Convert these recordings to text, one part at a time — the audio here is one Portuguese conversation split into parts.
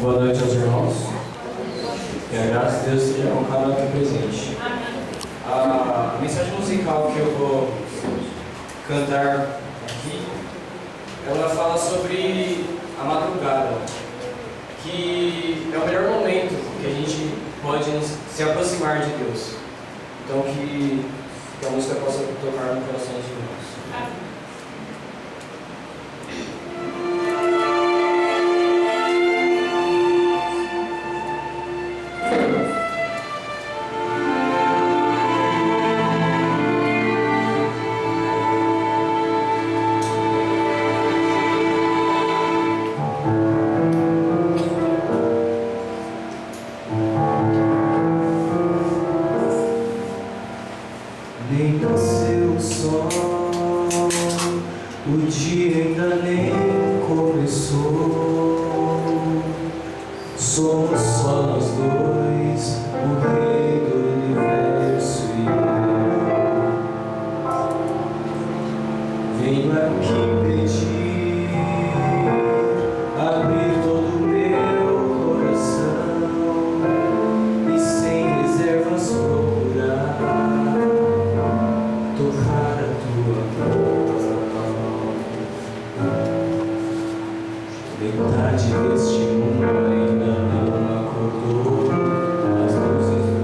Boa noite aos irmãos. Que a graça de Deus seja com cada um aqui presente. A mensagem musical que eu vou cantar aqui, ela fala sobre a madrugada, que é o melhor momento que a gente pode se aproximar de Deus. Então que a música possa tocar no coração dos irmãos. Nem nasceu o sol, o dia ainda nem começou. Somos só nós dois, o Rei do universo e eu. Venho aqui pedir, abrir todo o meu coração e sem reservas procurar tocar a tua voz. Metade deste mundo ainda não acordou, as luzes do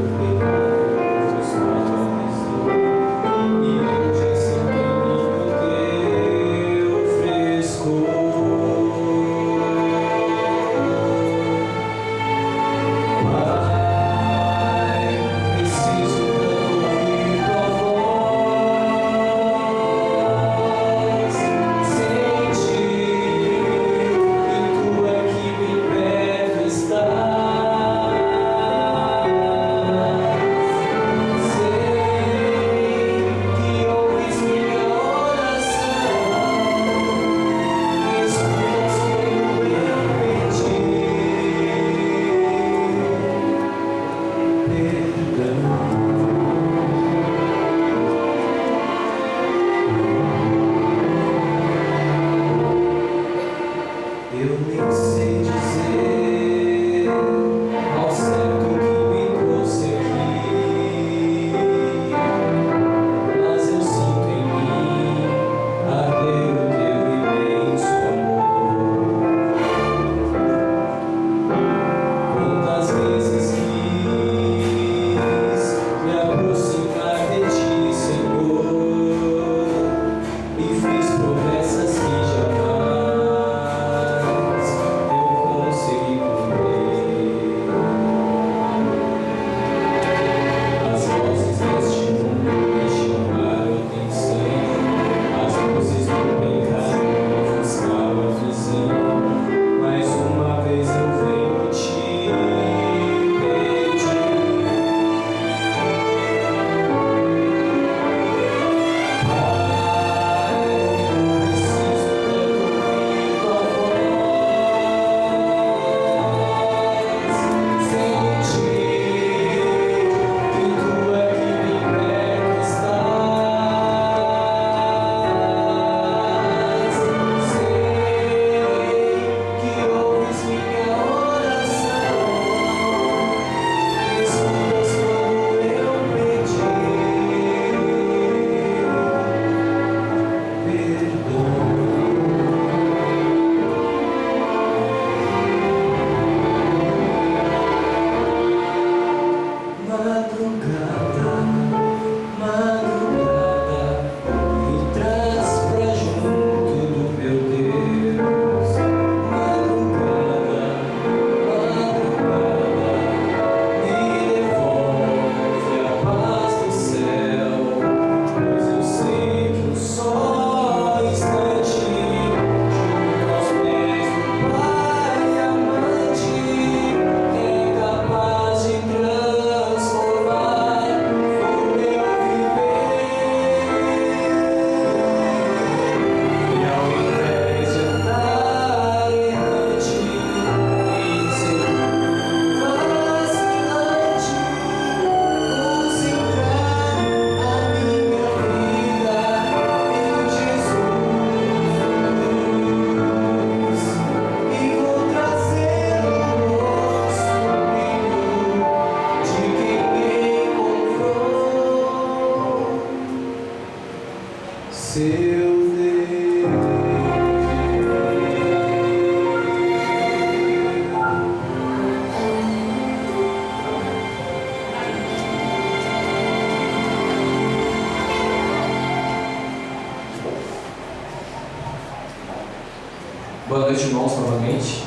noite, irmãos, novamente.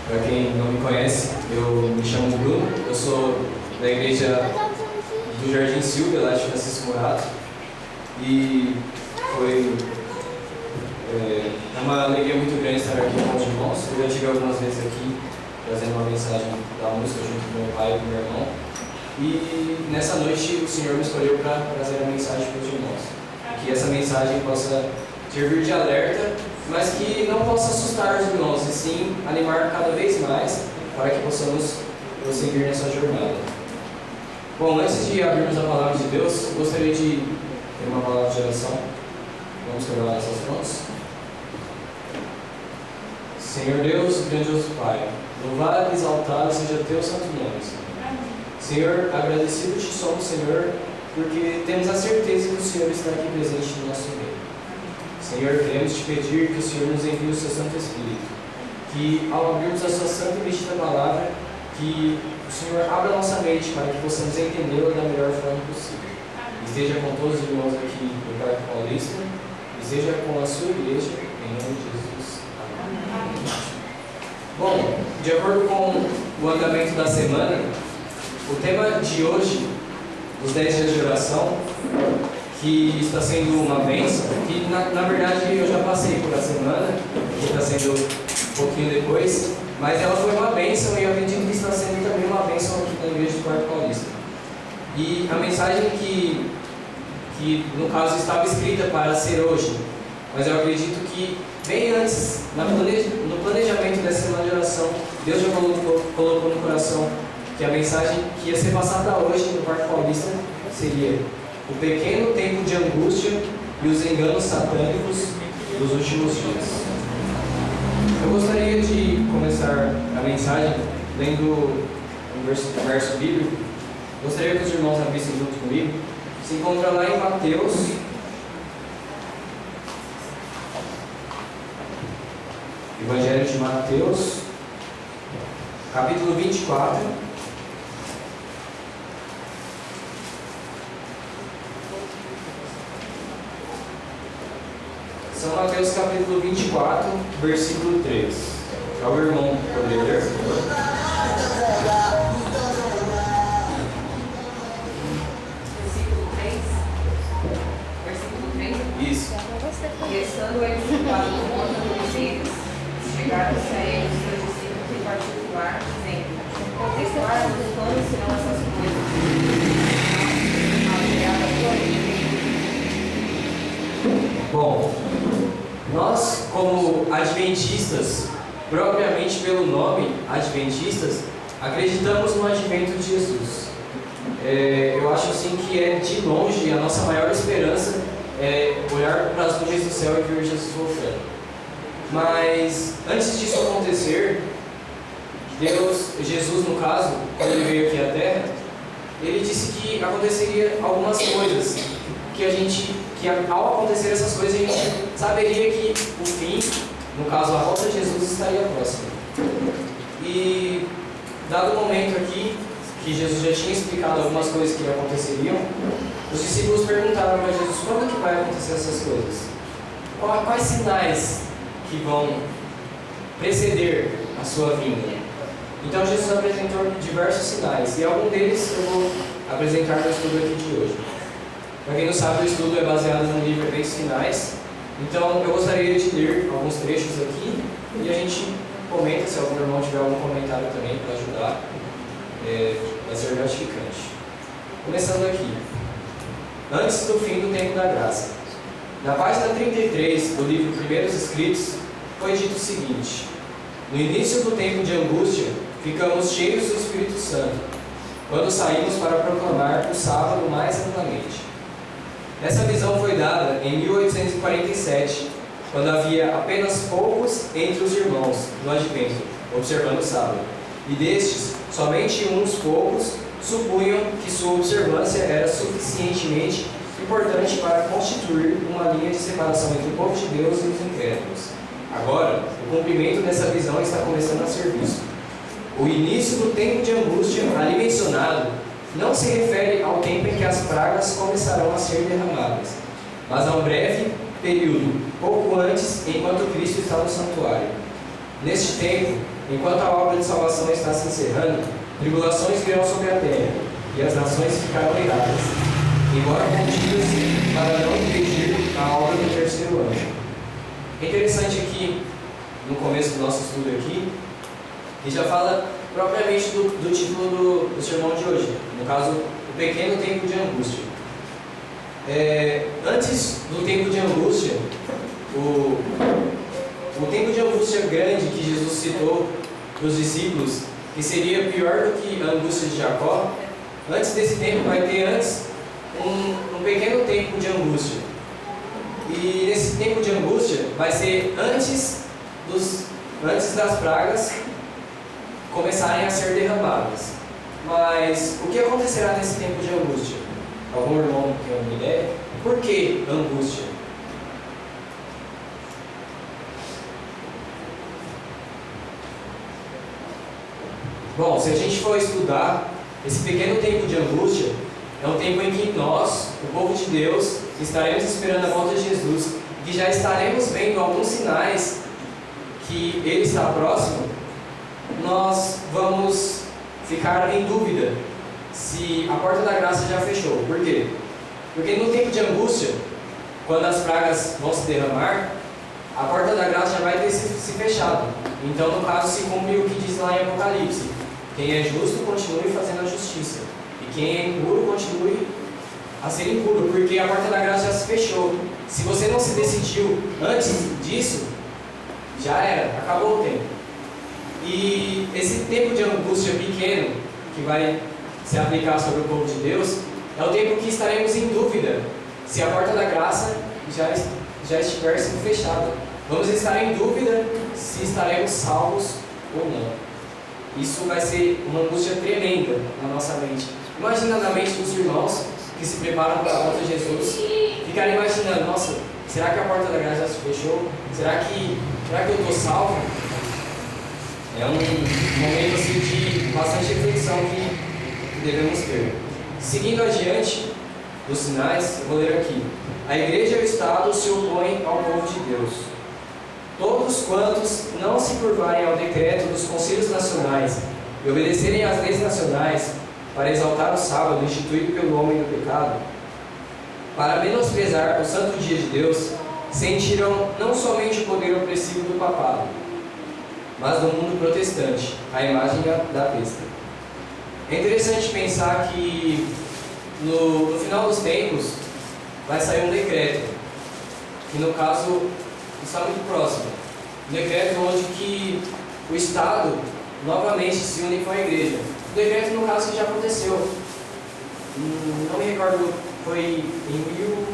Para quem não me conhece, eu me chamo Bruno, eu sou da igreja do Jardim Silvia, lá de Francisco Morato. E foi uma alegria muito grande estar aqui com os irmãos. Eu já estive algumas vezes aqui, trazendo uma mensagem da música junto com meu pai e com meu irmão. E nessa noite o Senhor me escolheu para trazer a mensagem para os irmãos. Que essa mensagem possa servir de alerta, mas que não possa assustar os irmãos, e sim animar cada vez mais para que possamos prosseguir nessa jornada. Bom, antes de abrirmos a palavra de Deus, eu gostaria de ter uma palavra de oração. Vamos curvar nossas mãos. Senhor Deus, grandioso Pai, louvado e exaltado seja teu santo nome, Senhor, agradecido te somos, Senhor, porque temos a certeza que o Senhor está aqui presente no nosso meio. Senhor, queremos te pedir que o Senhor nos envie o seu Santo Espírito, que ao abrirmos a sua santa e bendita palavra, que o Senhor abra a nossa mente para que possamos entendê-la da melhor forma possível. Esteja com todos os irmãos aqui do Parque Paulista, esteja com a sua igreja, em nome de Jesus. Amém. Bom, de acordo com o andamento da semana, o tema de hoje, os 10 dias de oração, que está sendo uma bênção, que na verdade eu já passei por a semana, que está sendo um pouquinho depois, mas ela foi uma bênção e eu acredito que está sendo também uma bênção aqui na igreja do Parque Paulista. E a mensagem que no caso estava escrita para ser hoje, mas eu acredito que bem antes, no planejamento dessa semana de oração, Deus já colocou no coração que a mensagem que ia ser passada hoje no Parque Paulista seria o pequeno tempo de angústia e os enganos satânicos dos últimos dias. Eu gostaria de começar a mensagem lendo um verso bíblico. Gostaria que os irmãos abrissem junto comigo. Se encontra lá em Mateus, Evangelho de Mateus, capítulo 24. São Mateus capítulo 24, versículo 3. É o irmão poder ler, por favor. Versículo 3. Isso. E estando eles sentados por conta dos eles, chegaram-se a eles seus discípulos em particular, dizendo: guarda os pães, senão essas coisas. Bom, nós como adventistas, propriamente pelo nome adventistas, acreditamos no advento de Jesus. Eu acho assim que é de longe a nossa maior esperança olhar para as nuvens do céu e ver Jesus voltando. Mas antes disso acontecer, Jesus no caso, quando ele veio aqui à Terra, ele disse que aconteceria algumas coisas que ao acontecer essas coisas a gente saberia que o fim, no caso a volta de Jesus, estaria próximo. E dado o momento aqui que Jesus já tinha explicado algumas coisas que aconteceriam, os discípulos perguntaram para Jesus: quando que vai acontecer essas coisas? Quais sinais que vão preceder a sua vinda? Então Jesus apresentou diversos sinais, e algum deles eu vou apresentar no estudo aqui de hoje. Para quem não sabe, o estudo é baseado no livro Eventos Finais. Então eu gostaria de ler alguns trechos aqui e a gente comenta, se algum irmão tiver algum comentário também para ajudar, vai ser gratificante. Começando aqui. Antes do fim do tempo da graça. Na página 33 do livro Primeiros Escritos, foi dito o seguinte: no início do tempo de angústia, ficamos cheios do Espírito Santo, quando saímos para proclamar o sábado mais amplamente. Essa visão foi dada em 1847, quando havia apenas poucos entre os irmãos no advento, observando o sábado. E destes, somente uns poucos supunham que sua observância era suficientemente importante para constituir uma linha de separação entre o povo de Deus e os incrédulos. Agora, o cumprimento dessa visão está começando a ser visto. O início do tempo de angústia ali mencionado não se refere ao tempo em que as pragas começarão a ser derramadas, mas ao breve período, pouco antes, enquanto Cristo está no santuário. Neste tempo, enquanto a obra de salvação está se encerrando, tribulações virão sobre a terra, e as nações ficarão iradas, embora contidas para não impedir a obra do terceiro anjo. É interessante aqui, no começo do nosso estudo aqui, que já fala propriamente do título do sermão de hoje, no caso, o pequeno tempo de angústia. Antes do tempo de angústia, o tempo de angústia grande que Jesus citou para os discípulos, que seria pior do que a angústia de Jacó, antes desse tempo vai ter um pequeno tempo de angústia. E nesse tempo de angústia vai ser antes das pragas começarem a ser derramadas. Mas o que acontecerá nesse tempo de angústia? Algum irmão tem alguma ideia? Por que angústia? Bom, se a gente for estudar, esse pequeno tempo de angústia é um tempo em que nós, o povo de Deus, estaremos esperando a volta de Jesus, que já estaremos vendo alguns sinais que Ele está próximo. Nós vamos ficar em dúvida se a porta da graça já fechou. Por quê? Porque no tempo de angústia, quando as pragas vão se derramar, a porta da graça já vai ter se fechado. Então, no caso, se cumpre o que diz lá em Apocalipse: quem é justo, continue fazendo a justiça, e quem é impuro, continue a ser impuro, porque a porta da graça já se fechou. Se você não se decidiu antes disso, já era, acabou o tempo. E esse tempo de angústia pequeno, que vai se aplicar sobre o povo de Deus, é o tempo que estaremos em dúvida se a porta da graça já estiver sendo fechada. Vamos estar em dúvida se estaremos salvos ou não. Isso vai ser uma angústia tremenda na nossa mente. Imagina na mente dos irmãos que se preparam para a volta de Jesus, ficarem imaginando: nossa, será que a porta da graça já se fechou? Será que eu estou salvo? É um momento assim, de bastante reflexão que devemos ter. Seguindo adiante dos sinais, eu vou ler aqui: a igreja e o Estado se opõem ao povo de Deus. Todos quantos não se curvarem ao decreto dos conselhos nacionais e obedecerem às leis nacionais para exaltar o sábado instituído pelo homem do pecado, para menosprezar o santo dia de Deus, sentiram não somente o poder opressivo do papado, mas do mundo protestante, a imagem da besta. É interessante pensar que no final dos tempos vai sair um decreto, que no caso está muito próximo, um decreto onde que o Estado novamente se une com a igreja. O decreto, no caso, que já aconteceu, não me recordo, foi em 1000,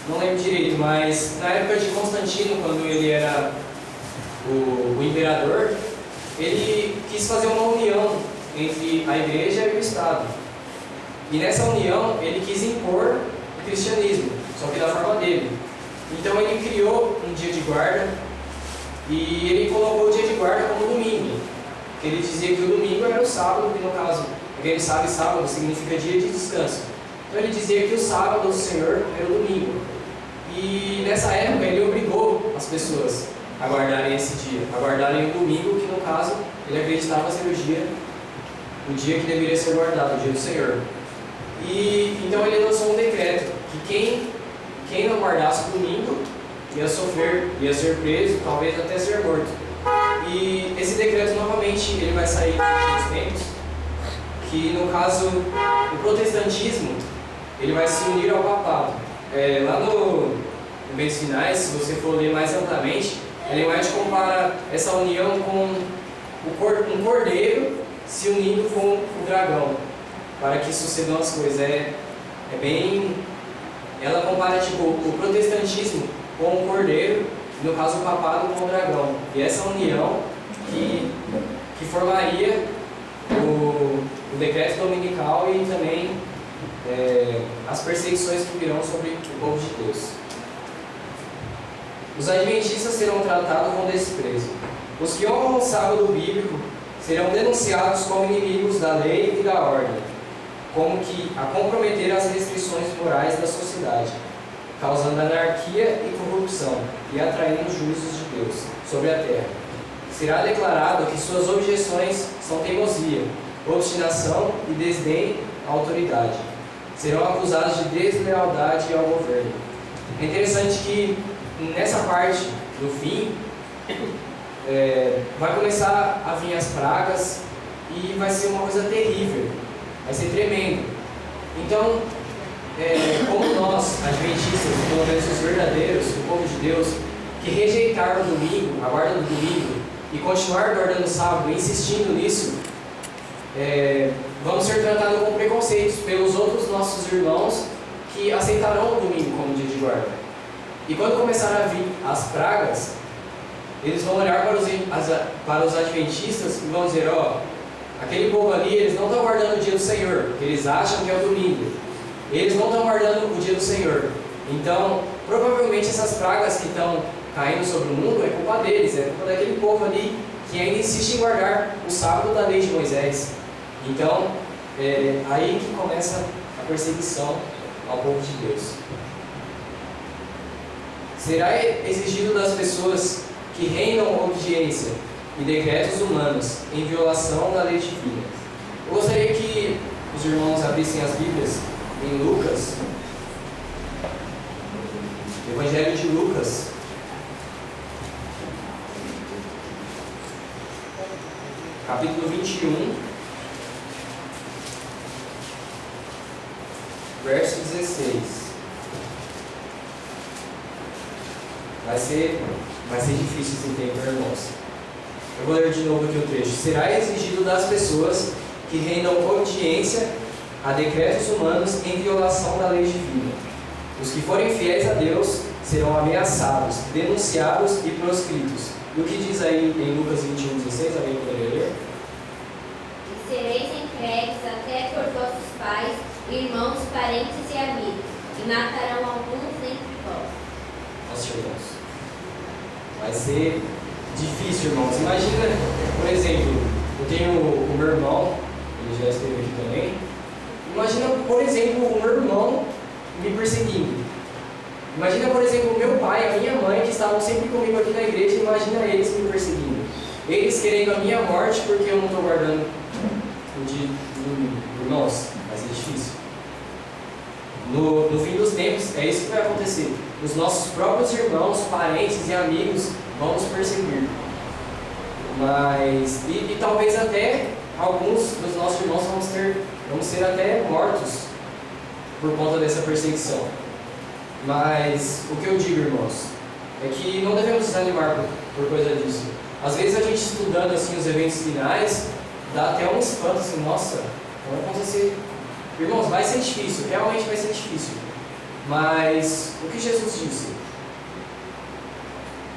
não lembro direito, mas na época de Constantino, quando ele era o imperador, ele quis fazer uma união entre a igreja e o Estado. E nessa união ele quis impor o cristianismo, só que da forma dele. Então ele criou um dia de guarda e ele colocou o dia de guarda como domingo. Ele dizia que o domingo era o sábado, que no caso, quem sabe, sábado significa dia de descanso. Então ele dizia que o sábado do Senhor era o domingo. E nessa época ele obrigou as pessoas a guardarem esse dia, a guardarem o domingo, que no caso ele acreditava ser o dia que deveria ser guardado, o dia do Senhor. E então ele lançou um decreto que quem não guardasse o domingo ia ser preso, talvez até ser morto. E esse decreto novamente ele vai sair nos tempos, que no caso o protestantismo ele vai se unir ao papado. Lá no Bens Finais, se você for ler mais amplamente, Ellen White compara essa união com um cordeiro se unindo com o dragão, para que sucedam as coisas. Ela compara tipo o protestantismo com o cordeiro, no caso o papado com o dragão. E essa união que formaria o decreto dominical e também as perseguições que virão sobre o povo de Deus. Os adventistas serão tratados com desprezo. Os que honram o sábado bíblico serão denunciados como inimigos da lei e da ordem, como que a comprometer as restrições morais da sociedade. causando anarquia e corrupção e atraindo os juízos de Deus sobre a terra. Será declarado que suas objeções são teimosia, obstinação e desdém à autoridade. Serão acusados de deslealdade ao governo. É interessante que nessa parte do fim vai começar a vir as pragas e vai ser uma coisa terrível, vai ser tremendo. Então, como nós, adventistas, pelo menos os verdadeiros, o povo de Deus, que rejeitaram o domingo, a guarda do domingo, e continuar guardando o sábado, insistindo nisso, vamos ser tratados com preconceitos pelos outros nossos irmãos que aceitarão o domingo como dia de guarda. E quando começarem a vir as pragas, eles vão olhar para os adventistas e vão dizer: aquele povo ali, eles não estão guardando o dia do Senhor, porque eles acham que é o domingo. Eles não estão guardando o dia do Senhor. Então, provavelmente essas pragas que estão caindo sobre o mundo é culpa deles, é culpa daquele povo ali que ainda insiste em guardar o sábado da lei de Moisés. Então, aí que começa a perseguição ao povo de Deus. Será exigido das pessoas que reinam obediência e decretos humanos em violação da lei divina. Eu gostaria que os irmãos abrissem as Bíblias em Lucas, Evangelho de Lucas, capítulo 21, verso 16. Vai ser difícil esse tempo, irmãos. Eu vou ler de novo aqui o trecho. Será exigido das pessoas que rendam obediência a decretos humanos em violação da lei divina. Os que forem fiéis a Deus serão ameaçados, denunciados e proscritos. E o que diz aí em Lucas 21:16? Alguém poderia ler? E sereis entregues até por vossos pais, irmãos, parentes e amigos, e matarão alguns dentre vós. Nossa, irmãos, vai ser difícil, irmãos. Imagina, por exemplo, eu tenho o meu irmão, ele já esteve aqui também. Imagina, por exemplo, o meu irmão me perseguindo. Imagina, por exemplo, o meu pai, a minha mãe, que estavam sempre comigo aqui na igreja. Imagina eles me perseguindo. Eles querendo a minha morte porque eu não estou guardando o dia do domingo. Irmãos, vai ser difícil. No fim dos tempos, é isso que vai acontecer. Os nossos próprios irmãos, parentes e amigos vão nos perseguir. Mas, e talvez até alguns dos nossos irmãos vamos ser até mortos por conta dessa perseguição. Mas o que eu digo, irmãos, é que não devemos desanimar por coisa disso. Às vezes a gente estudando assim os eventos finais, dá até um espanto assim: nossa, vai acontecer. Irmãos, vai ser difícil, realmente vai ser difícil. Mas o que Jesus disse?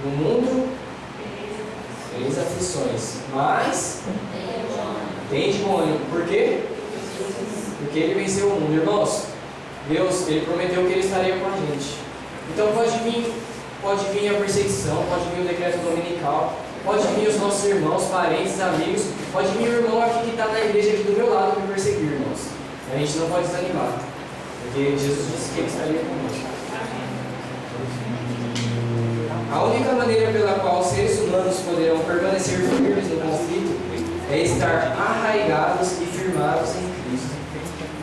No mundo tereis aflições, mas tem de bom ânimo. Por quê? Porque Ele venceu o mundo. Irmãos, Deus, Ele prometeu que Ele estaria com a gente. Então pode vir a perseguição, pode vir o decreto dominical, pode vir os nossos irmãos, parentes, amigos, pode vir o irmão aqui que está na igreja aqui do meu lado me perseguir, irmãos. A gente não pode desanimar, porque Jesus disse que Ele estaria conosco. A única maneira pela qual os seres humanos poderão permanecer firmes no conflito é estar arraigados e firmados em Cristo.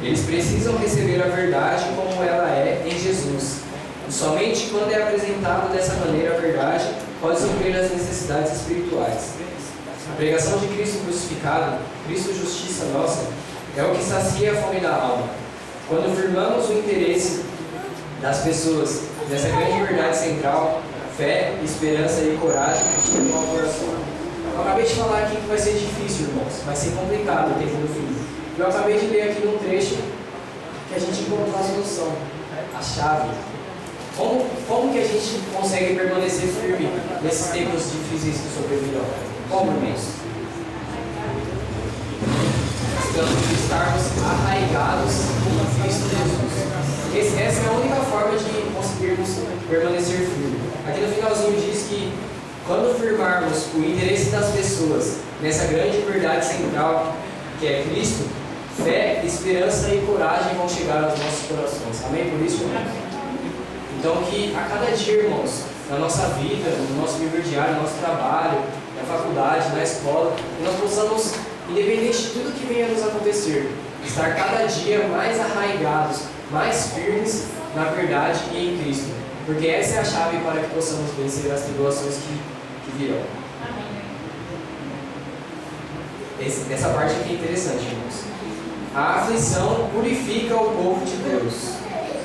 Eles precisam receber a verdade como ela é em Jesus. E somente quando é apresentado dessa maneira a verdade, pode suprir as necessidades espirituais. A pregação de Cristo crucificado, Cristo justiça nossa, é o que sacia a fome da alma. Quando firmamos o interesse das pessoas nessa grande verdade central, fé, esperança e coragem, chegam ao coração. Eu acabei de falar aqui que vai ser difícil, irmãos, vai ser complicado o tempo do fim. Eu acabei de ler aqui num trecho que a gente encontrou a solução, a chave. Como que a gente consegue permanecer firme nesses tempos difíceis que sobrevirão? Como, irmãos? Estarmos arraigados em Cristo Jesus. Essa é a única forma de conseguirmos permanecer firme. Aqui no finalzinho diz que quando firmarmos o interesse das pessoas nessa grande verdade central que é Cristo, fé, esperança e coragem vão chegar aos nossos corações. Amém? Por isso, irmãos? Então que a cada dia, irmãos, na nossa vida, no nosso viver diário, no nosso trabalho, na faculdade, na escola, que nós possamos, independente de tudo que venha nos acontecer, estar cada dia mais arraigados, mais firmes na verdade e em Cristo. Porque essa é a chave para que possamos vencer as tribulações que virão. Essa parte aqui é interessante, irmãos. A aflição purifica o povo de Deus.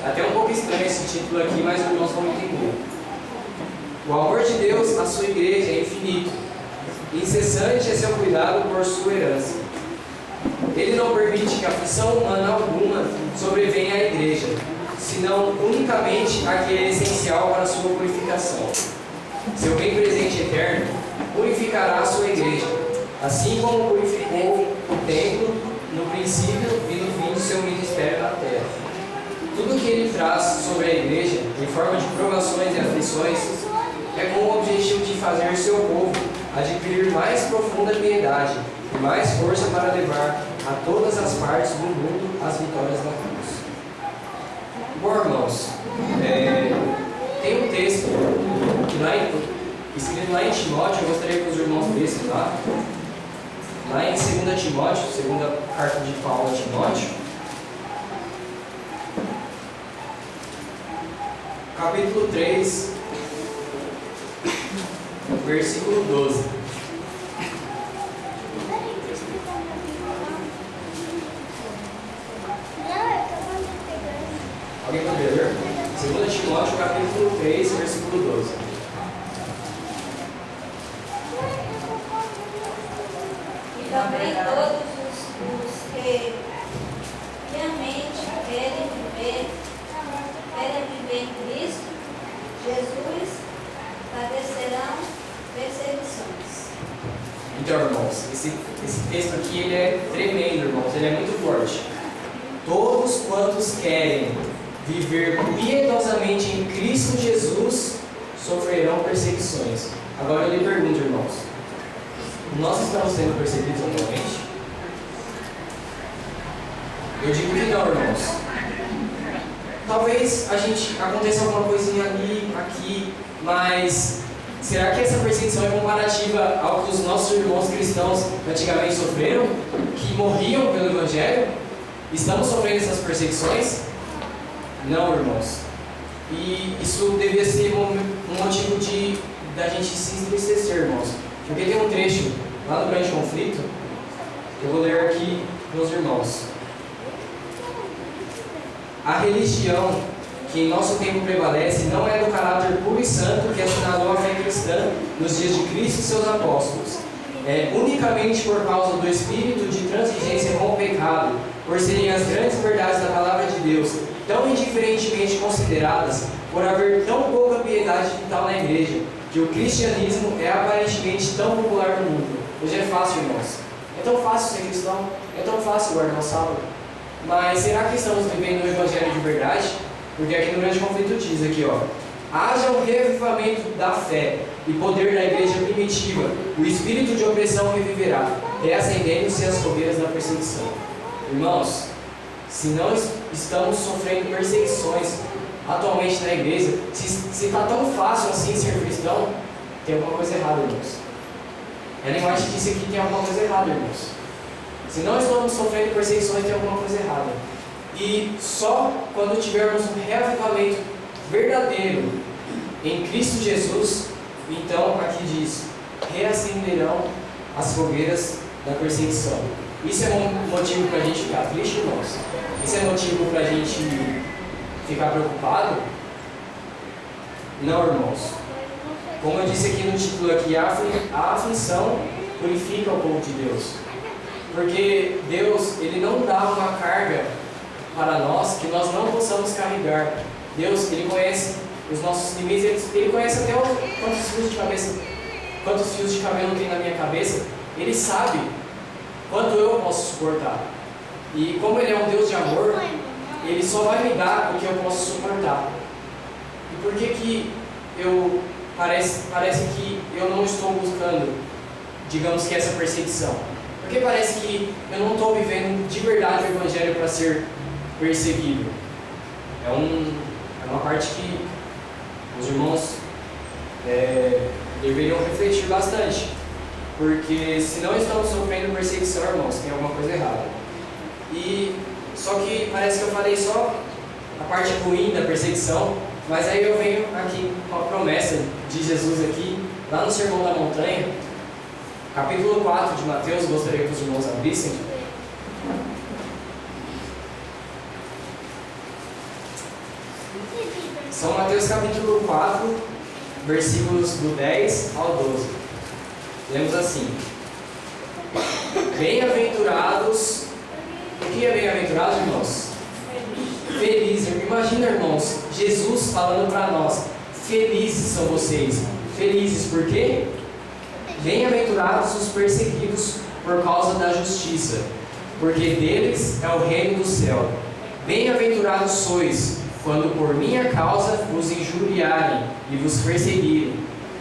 Até um pouco estranho esse título aqui, mas os irmãos vão entender. O amor de Deus à sua igreja é infinito. Incessante é seu cuidado por sua herança. Ele não permite que aflição humana alguma sobrevenha à igreja, senão unicamente a que é essencial para a sua purificação. Seu bem presente eterno purificará a sua igreja, assim como purificou o templo no princípio e no fim do seu ministério na terra. Tudo que ele traz sobre a igreja, em forma de provações e aflições, é com o objetivo de fazer seu povo adquirir mais profunda piedade e mais força para levar a todas as partes do mundo as vitórias da cruz. Bom, irmãos, tem um texto que escrito lá em Timóteo, eu gostaria que os irmãos lessem lá em 2 Timóteo, segunda carta de Paulo a Timóteo, capítulo 3, versículo 12. Alguém pode ler? 2 Timóteo, capítulo 3, versículo 12. E também todos os que piamente querem viver em Cristo Jesus padecerão perseguições. Então, irmãos, esse texto aqui ele é tremendo, irmãos, ele é muito forte. Todos quantos querem viver piedosamente em Cristo Jesus sofrerão perseguições. Agora eu lhe pergunto, irmãos, nós estamos sendo perseguidos atualmente? Eu digo que não, irmãos. Talvez aconteça alguma coisinha ali, aqui, mas será que essa perseguição é comparativa ao que os nossos irmãos cristãos antigamente sofreram, que morriam pelo Evangelho? Estamos sofrendo essas perseguições? Não, irmãos. E isso devia ser um motivo da gente se entristecer, irmãos. Porque tem um trecho lá no Grande Conflito, que eu vou ler aqui para os irmãos. A religião que em nosso tempo prevalece não é do caráter puro e santo que assinalou a fé cristã nos dias de Cristo e seus apóstolos. É unicamente por causa do espírito de transigência com o pecado, por serem as grandes verdades da palavra de Deus tão indiferentemente consideradas, por haver tão pouca piedade vital na igreja, que o cristianismo é aparentemente tão popular no mundo. Hoje é fácil, irmãos. É tão fácil ser cristão, é tão fácil guardar o sábado. Mas será que estamos vivendo o evangelho de verdade? Porque aqui no Grande Conflito diz aqui, ó: haja um revivamento da fé e poder da igreja primitiva, o espírito de opressão reviverá, reacendendo-se as fogueiras da perseguição. Irmãos, se não estamos sofrendo perseguições atualmente na igreja, se está tão fácil assim ser cristão, tem alguma coisa errada, irmãos. Ellen White disse aqui que tem alguma coisa errada, irmãos. Se não estamos sofrendo perseguições, tem alguma coisa errada. E só quando tivermos um reavivamento verdadeiro em Cristo Jesus, então aqui diz: reacenderão as fogueiras da perseguição. Isso é um motivo para a gente ficar triste, irmãos? Isso é motivo para a gente ficar preocupado? Não, irmãos. Como eu disse aqui no título aqui, a aflição purifica o povo de Deus. Porque Deus, Ele não dá uma carga para nós que nós não possamos carregar. Deus, Ele conhece os nossos limites, Ele conhece até quantos fios de cabelo tem na minha cabeça. Ele sabe quanto eu posso suportar. E como Ele é um Deus de amor, Ele só vai me dar o que eu posso suportar. E por que parece que eu não estou buscando, digamos que essa perseguição? Porque parece que eu não estou vivendo de verdade o Evangelho para ser perseguido. É uma parte que Os irmãos deveriam refletir bastante, porque se não estamos sofrendo perseguição, irmãos, tem alguma coisa errada. E só que parece que eu falei só a parte ruim da perseguição, mas aí eu venho aqui com a promessa de Jesus aqui, lá no Sermão da Montanha, capítulo 4 de Mateus. Gostaria que os irmãos abrissem. São Mateus capítulo 4, versículos do 10 ao 12. Lemos assim: Bem-aventurados. O que é bem-aventurados, irmãos? Felizes. Imagina, irmãos, Jesus falando para nós: felizes são vocês. Felizes por quê? Bem-aventurados os perseguidos por causa da justiça, porque deles é o reino do céu. Bem-aventurados sois quando por minha causa vos injuriarem e vos perseguirem,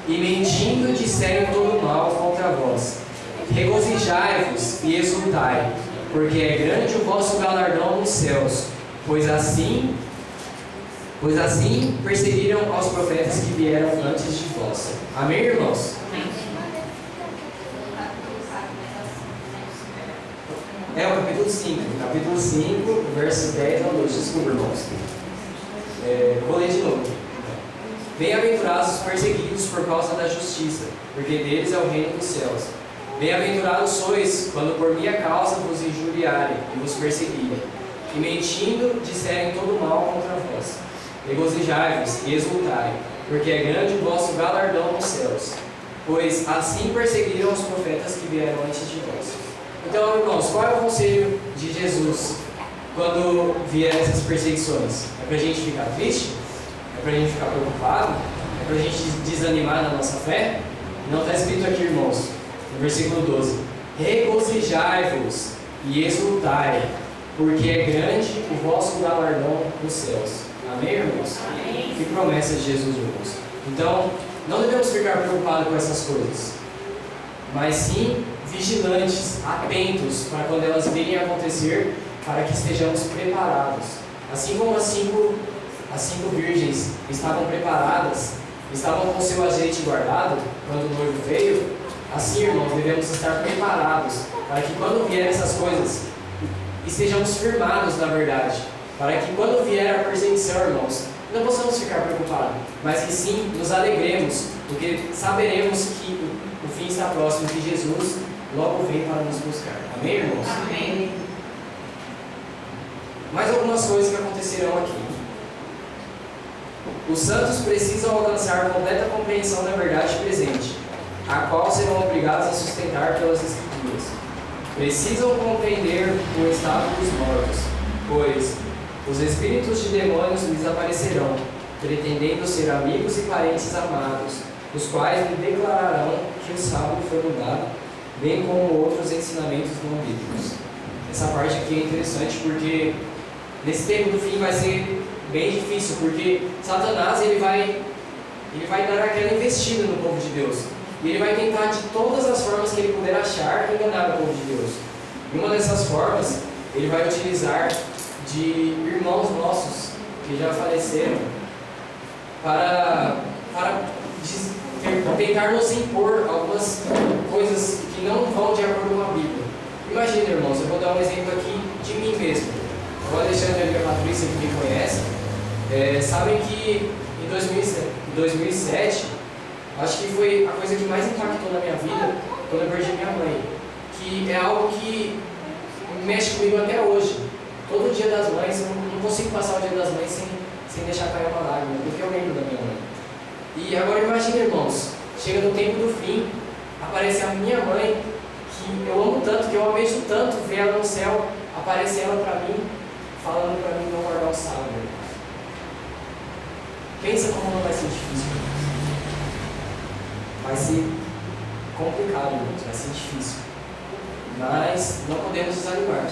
e mentindo disserem todo mal contra vós. Regozijai-vos e exultai, porque é grande o vosso galardão nos céus, pois assim perseguiram aos profetas que vieram antes de vós. Amém, irmãos? É o capítulo 5, verso 10 ao 12. Desculpa, irmãos. Vou ler de novo. Bem-aventurados os perseguidos por causa da justiça, porque deles é o reino dos céus. Bem-aventurados sois quando por minha causa vos injuriarem e vos perseguirem, e mentindo disserem todo mal contra vós. Regozijai-vos e exultai, porque é grande o vosso galardão nos céus, pois assim perseguiram os profetas que vieram antes de vós. Então, irmãos, qual é o conselho de Jesus quando vierem essas perseguições? É para a gente ficar triste? É para a gente ficar preocupado? É para a gente desanimar na nossa fé? Não está escrito aqui, irmãos, no versículo 12: Regozijai-vos e exultai, porque é grande o vosso galardão nos céus. Amém, irmãos? Amém. Que promessa de Jesus, irmãos. Então, não devemos ficar preocupados com essas coisas, mas sim vigilantes, atentos para quando elas virem a acontecer, para que estejamos preparados. Assim como as cinco virgens estavam preparadas, estavam com seu azeite guardado quando o noivo veio, assim, irmãos, devemos estar preparados para que quando vierem essas coisas, estejamos firmados na verdade, para que quando vier a perseguição, irmãos, não possamos ficar preocupados, mas que sim nos alegremos, porque saberemos que o fim está próximo, que Jesus logo vem para nos buscar. Amém, irmãos? Amém. Mais algumas coisas que acontecerão aqui. Os santos precisam alcançar completa compreensão da verdade presente, a qual serão obrigados a sustentar pelas Escrituras. Precisam compreender o estado dos mortos, pois os espíritos de demônios lhes aparecerão, pretendendo ser amigos e parentes amados, os quais lhe declararão que o sábado foi mudado, bem como outros ensinamentos não bíblicos. Essa parte aqui é interessante porque nesse tempo do fim vai ser bem difícil, porque Satanás ele vai dar aquela investida no povo de Deus. E ele vai tentar de todas as formas que ele puder achar enganar o povo de Deus. E uma dessas formas, ele vai utilizar de irmãos nossos que já faleceram para tentar nos impor algumas coisas que não vão de acordo com a Bíblia. Imagina, irmãos, eu vou dar um exemplo aqui de mim mesmo. O Alexandre e a Patrícia, que me conhecem, sabem que em 2007, acho que foi a coisa que mais impactou na minha vida quando eu perdi minha mãe, que é algo que mexe comigo até hoje. Todo dia das mães, eu não consigo passar o dia das mães sem deixar cair uma lágrima, porque eu lembro da minha mãe. E agora imagina, irmãos, chega no tempo do fim, aparece a minha mãe, que eu amo tanto, que eu almejo tanto ver ela no céu, aparece ela para mim, falando para mim não guardar o sábado. Pensa como não vai ser difícil. Vai ser complicado, irmãos, vai ser difícil. Mas não podemos desanimar.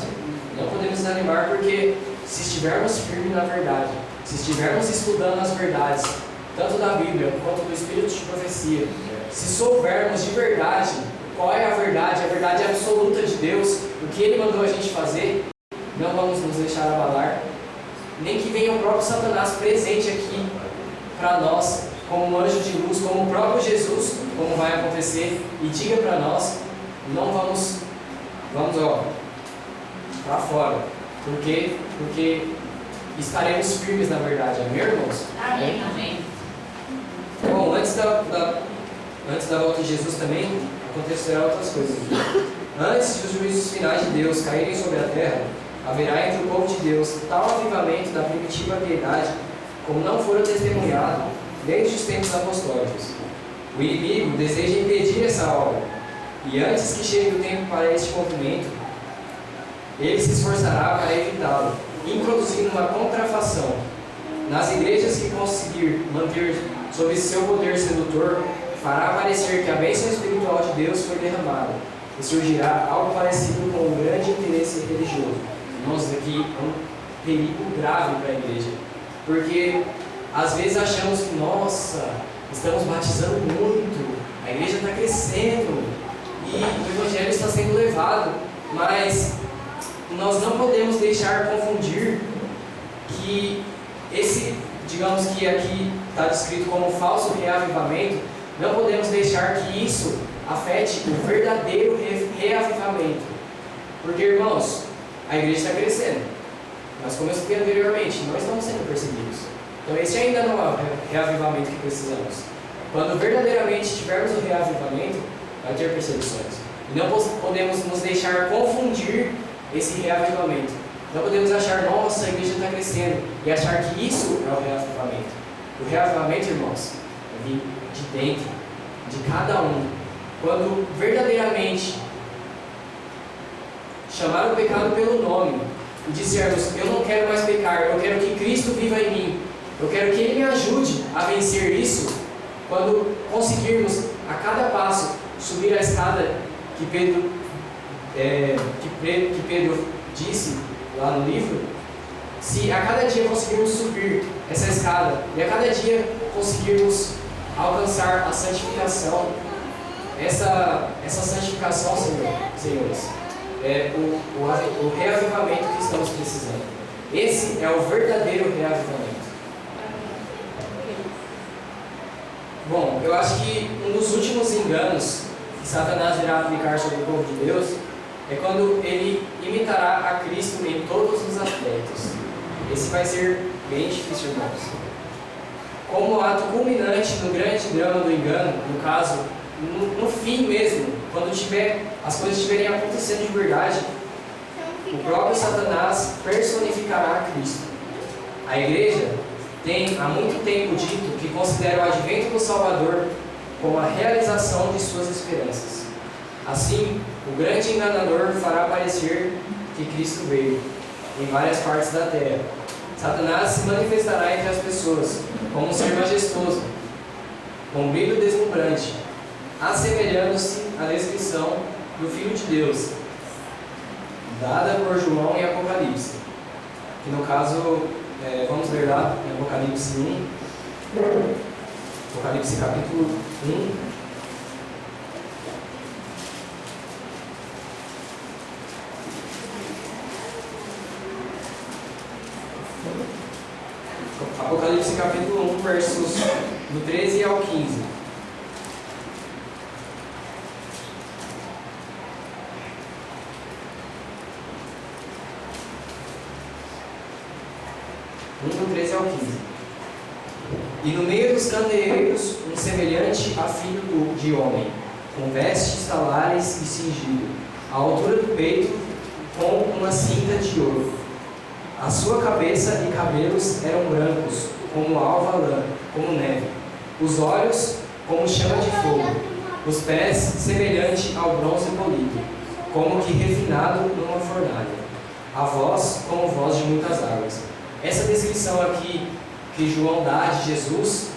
Não podemos desanimar porque se estivermos firmes na verdade, se estivermos estudando as verdades, tanto da Bíblia quanto do Espírito de Profecia, se soubermos de verdade qual é a verdade absoluta de Deus, o que Ele mandou a gente fazer, não vamos nos deixar abalar, nem que venha o próprio Satanás presente aqui para nós como um anjo de luz, como o próprio Jesus, como vai acontecer, e diga para nós, não vamos para fora. Por quê? Porque estaremos firmes na verdade, amém, irmãos? Amém. Amém. Bom, antes da volta de Jesus também acontecerão outras coisas. Antes dos juízos finais de Deus caírem sobre a terra, haverá entre o povo de Deus tal avivamento da primitiva piedade, como não fora testemunhado desde os tempos apostólicos. O inimigo deseja impedir essa obra, e antes que chegue o tempo para este movimento, ele se esforçará para evitá-lo, introduzindo uma contrafação. Nas igrejas que conseguir manter sob seu poder sedutor, fará parecer que a bênção espiritual de Deus foi derramada, e surgirá algo parecido com um grande interesse religioso. Nós aqui é um perigo grave para a igreja, porque às vezes achamos que, nossa, estamos batizando muito, a igreja está crescendo e o evangelho está sendo levado, mas nós não podemos deixar confundir que esse, digamos que aqui está descrito como falso reavivamento, não podemos deixar que isso afete o verdadeiro reavivamento. Porque, irmãos, a igreja está crescendo. Nós, como eu expliquei anteriormente, não estamos sendo perseguidos. Então esse ainda não é o reavivamento que precisamos. Quando verdadeiramente tivermos o reavivamento, vai ter perseguições. E não podemos nos deixar confundir esse reavivamento. Não podemos achar, nossa, a igreja está crescendo, e achar que isso é o reavivamento. O reavivamento, irmãos, é vir de dentro, de cada um. Quando verdadeiramente chamar o pecado pelo nome e dissermos, eu não quero mais pecar, eu quero que Cristo viva em mim, eu quero que Ele me ajude a vencer isso. Quando conseguirmos a cada passo subir a escada que Pedro disse lá no livro, se a cada dia conseguirmos subir essa escada e a cada dia conseguirmos alcançar a santificação, essa santificação, senhores, é o reavivamento que estamos precisando. Esse é o verdadeiro reavivamento. Bom, eu acho que um dos últimos enganos que Satanás irá aplicar sobre o povo de Deus é quando ele imitará a Cristo em todos os aspectos. Esse vai ser bem difícil, irmãos. Como ato culminante no grande drama do engano, no caso, no fim mesmo, quando as coisas estiverem acontecendo de verdade, o próprio Satanás personificará a Cristo. A igreja tem há muito tempo dito que considera o advento do Salvador como a realização de suas esperanças. Assim, o grande enganador fará parecer que Cristo veio em várias partes da terra. Satanás se manifestará entre as pessoas como um ser majestoso, com brilho deslumbrante, assemelhando-se à descrição do Filho de Deus, dada por João em Apocalipse. Que no caso, vamos ler lá em Apocalipse 1, Apocalipse capítulo 1. Apocalipse capítulo 1, versos do 13 ao 15. Do 13 ao 15. E no meio dos candeeiros, um semelhante a filho de homem, com vestes talares e cingido, à altura do peito, com uma cinta de ouro. A sua cabeça e cabelos eram brancos, como alva lã, como neve. Os olhos, como chama de fogo. Os pés, semelhante ao bronze polido, como que refinado numa fornalha. A voz, como voz de muitas águas. Essa descrição aqui que João dá de Jesus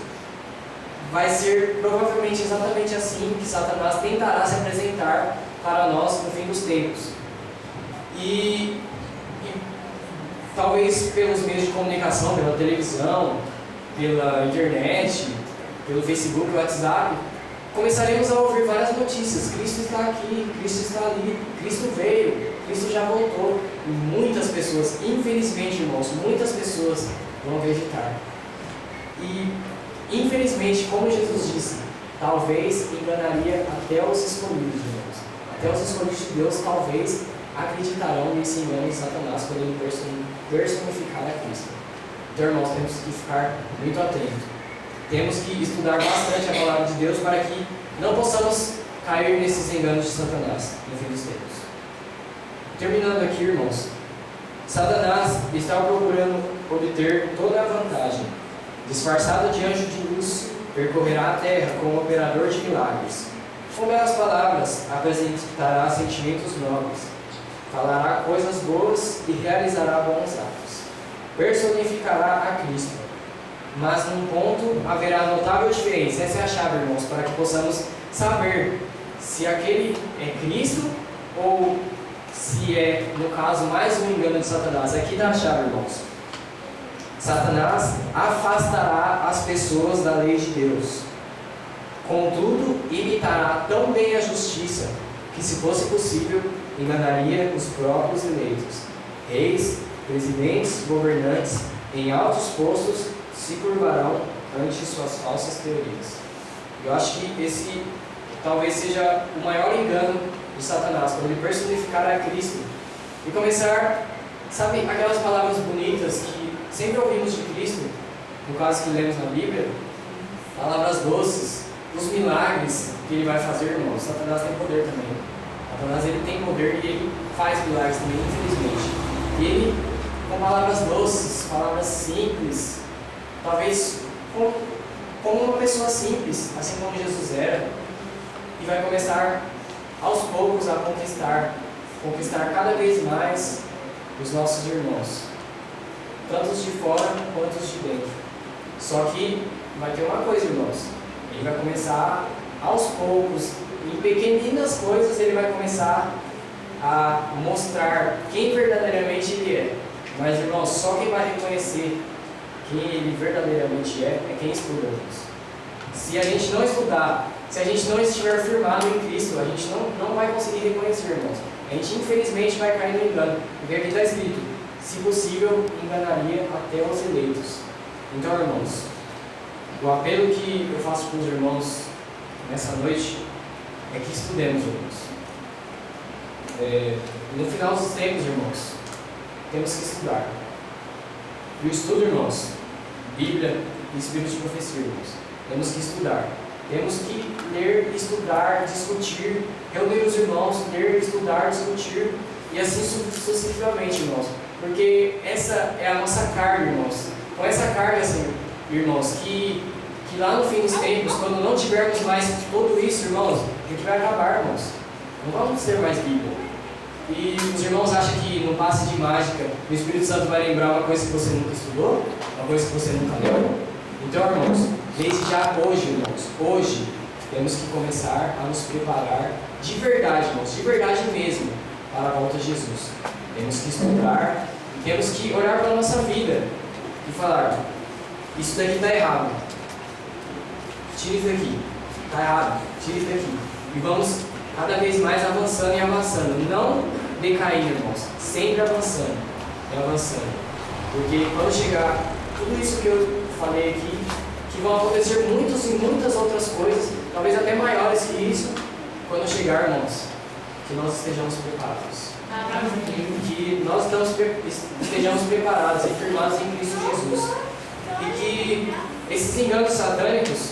vai ser provavelmente exatamente assim que Satanás tentará se apresentar para nós no fim dos tempos. E talvez pelos meios de comunicação, pela televisão, pela internet, pelo Facebook, WhatsApp, começaremos a ouvir várias notícias. Cristo está aqui, Cristo está ali, Cristo veio, Cristo já voltou. E muitas pessoas, infelizmente, irmãos, muitas pessoas vão acreditar. E infelizmente, como Jesus disse, talvez enganaria até os escolhidos de Deus. Até os escolhidos de Deus talvez acreditarão nesse engano de Satanás quando ele personificar a Cristo. Então, irmãos, temos que ficar muito atentos. Temos que estudar bastante a palavra de Deus para que não possamos cair nesses enganos de Satanás no fim dos tempos. Terminando aqui, irmãos, Satanás está procurando obter toda a vantagem. Disfarçado de anjo de luz, percorrerá a terra como operador de milagres. Com belas palavras, apresentará sentimentos nobres, falará coisas boas e realizará bons atos. Personificará a Cristo. Mas num ponto haverá notável diferença. Essa é a chave, irmãos, para que possamos saber se aquele é Cristo ou se é, no caso, mais um engano de Satanás. Aqui dá a chave, irmãos. Satanás afastará as pessoas da lei de Deus. Contudo, imitará tão bem a justiça que, se fosse possível, enganaria os próprios eleitos. Reis, presidentes, governantes, em altos postos, se curvarão ante suas falsas teorias. Eu acho que esse talvez seja o maior engano de Satanás, quando ele personificar a Cristo e começar, sabe, aquelas palavras bonitas que sempre ouvimos de Cristo, no caso que lemos na Bíblia, palavras doces, os milagres que ele vai fazer, irmãos. Satanás tem poder também. Satanás, ele tem poder e ele faz milagres também, infelizmente. E ele, com palavras doces, palavras simples, talvez como uma pessoa simples, assim como Jesus era, e vai começar aos poucos a conquistar cada vez mais os nossos irmãos, tanto os de fora quanto os de dentro. Só que vai ter uma coisa, irmãos, ele vai começar aos poucos, em pequeninas coisas ele vai começar a mostrar quem verdadeiramente ele é. Mas, irmãos, só quem vai reconhecer quem ele verdadeiramente é quem estuda, irmãos. Se a gente não estudar, se a gente não estiver firmado em Cristo, a gente não vai conseguir reconhecer, irmãos. A gente infelizmente vai cair no engano, porque aqui está escrito, se possível, enganaria até os eleitos. Então, irmãos, o apelo que eu faço para os irmãos nessa noite é que estudemos, irmãos. No final dos tempos, irmãos, temos que estudar. E o estudo, irmãos, Bíblia e Espírito de profecia, irmãos, temos que estudar. Temos que ler, estudar, discutir, reunir os irmãos, ler, estudar, discutir, e assim sucessivamente, irmãos. Porque essa é a nossa carga, irmãos. Com essa carga, assim, irmãos, que lá no fim dos tempos, quando não tivermos mais tudo isso, irmãos, a gente vai acabar, irmãos. Não vamos ter mais Bíblia. E os irmãos acham que no passe de mágica o Espírito Santo vai lembrar uma coisa que você nunca estudou? Uma coisa que você nunca leu? Então, irmãos, desde já hoje, irmãos, hoje temos que começar a nos preparar de verdade, irmãos, de verdade mesmo, para a volta de Jesus. Temos que estudar, temos que olhar para a nossa vida e falar, isso daqui está errado. Tira isso daqui. Está errado. Tira isso daqui. E vamos cada vez mais avançando e avançando. Não decair, irmãos. Sempre avançando e avançando. Porque quando chegar tudo isso que eu falei aqui, que vão acontecer muitas outras coisas, talvez até maiores que isso, quando chegar, irmãos, que nós estejamos preparados. Que nós estejamos preparados e firmados em Cristo Jesus. E que esses enganos satânicos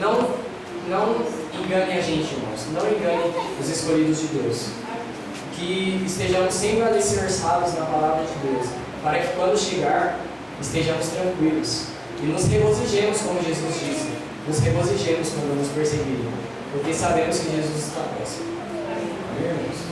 não enganem a gente, irmãos. Não enganem os escolhidos de Deus. Que estejamos sempre alicerçados na palavra de Deus, para que quando chegar, estejamos tranquilos. E nos regozijemos, como Jesus disse. Nos regozijemos quando nos perseguirem, porque sabemos que Jesus está próximo. Amém, irmãos?